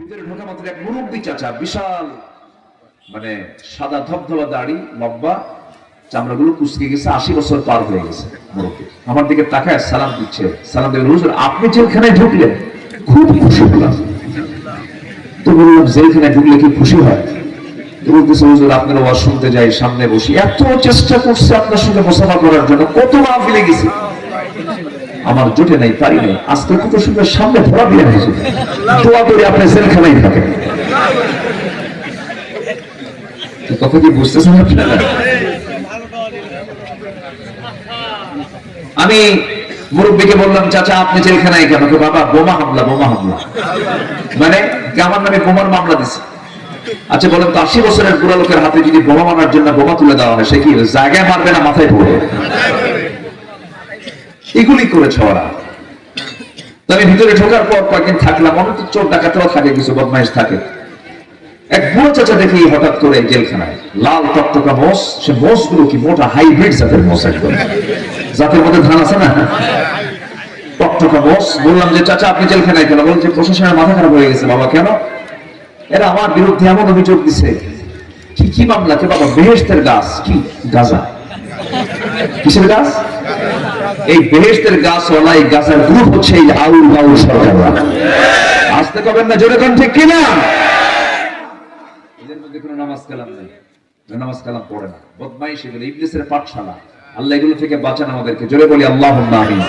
ভিতরে ঢোকা মাত্র এক মুরব্বী চাচা, বিশাল মানে সাদা ধবধবা দাড়ি, লম্বা, চামড়াগুলো কুচকে গেছে, 80 বছর পার হয়ে গেছে মুরব্বী। আমার দিকে তাকায় সালাম দিচ্ছে। সালাম দেবেন, হুজুর আপনি যেখানে ঢুকলেন খুব খুশি হলাম। তো বললাম যেখানে ঢুকলে কি খুশি হয়? তো বলতেছে হুজুর আপনার ওয়াজ শুনতে যাই, সামনে বসি, এত চেষ্টা করছে আপনার সঙ্গে মুসাফা করার জন্য, কত মাহফিলে গেছি, আমার জোটে নাই, পারি নাই, আজকে কত সুন্দর সামনে ধরা দিয়ে হুজুর, দোয়া করে আপনি জেলখানায় থাকেন। কথা কি বুঝতেছেন আপনারা? আমি মুরব্বীকে বললাম চাচা আপনি জেলখানায় কেন? বাবা বোমা হামলা, বোমা হামলা মানে আমার নামে বোমার মামলা দিছে। আচ্ছা বলেন তো 80 বছরের বুড়া লোকের হাতে যদি বোমা মারার জন্য বোমা তুলে দেওয়া হয়, সে কি জায়গায় মারবে না মাথায় পড়বে? এগুলি করেছে ওরা। আমি ভিতরে ঢোকার পর কয়েকদিন থাকলাম, অনেক চোর ডাকাতেও থাকে, কিছু বদমাইশ থাকে। এক বুড়ো চাচা দেখি হঠাৎ করে জেলখানায়, লাল টকটকা মোষ, সে মোষ গুলো কি মোটা হাইব্রিড জাতের মোষ, একদম জাতের মধ্যে ধান আছে না, টকটকা মোষ। বললাম যে চাচা আপনি জেলখানায় কেন? বলছে প্রশাসনের মাথা খারাপ হয়ে গেছে। বাবা কেন? এরা আমার বিরুদ্ধে এমন অভিযোগ দিছে। কি মামলা? কে বাবা? বেহেশতের গাছ, কি গাঁজা? কিসের গাছ? এই বেহেশতের গাছ ওলা, এই গাছের গ্রুপ হচ্ছে এই আউল বাউল সরকাররা। আসতে কবেন না, জোরে কোন ঠিক কিনা? এদের মধ্যে কোনো নামাজ কালাম নেই, নামাজ কালাম পড়ে না, বদমাইশ, এগুলো ইবলিসের পাঠশালা। আল্লাহ এগুলো থেকে বাঁচান আমাদেরকে, জোরে বলি আল্লাহুম্মা আমিন।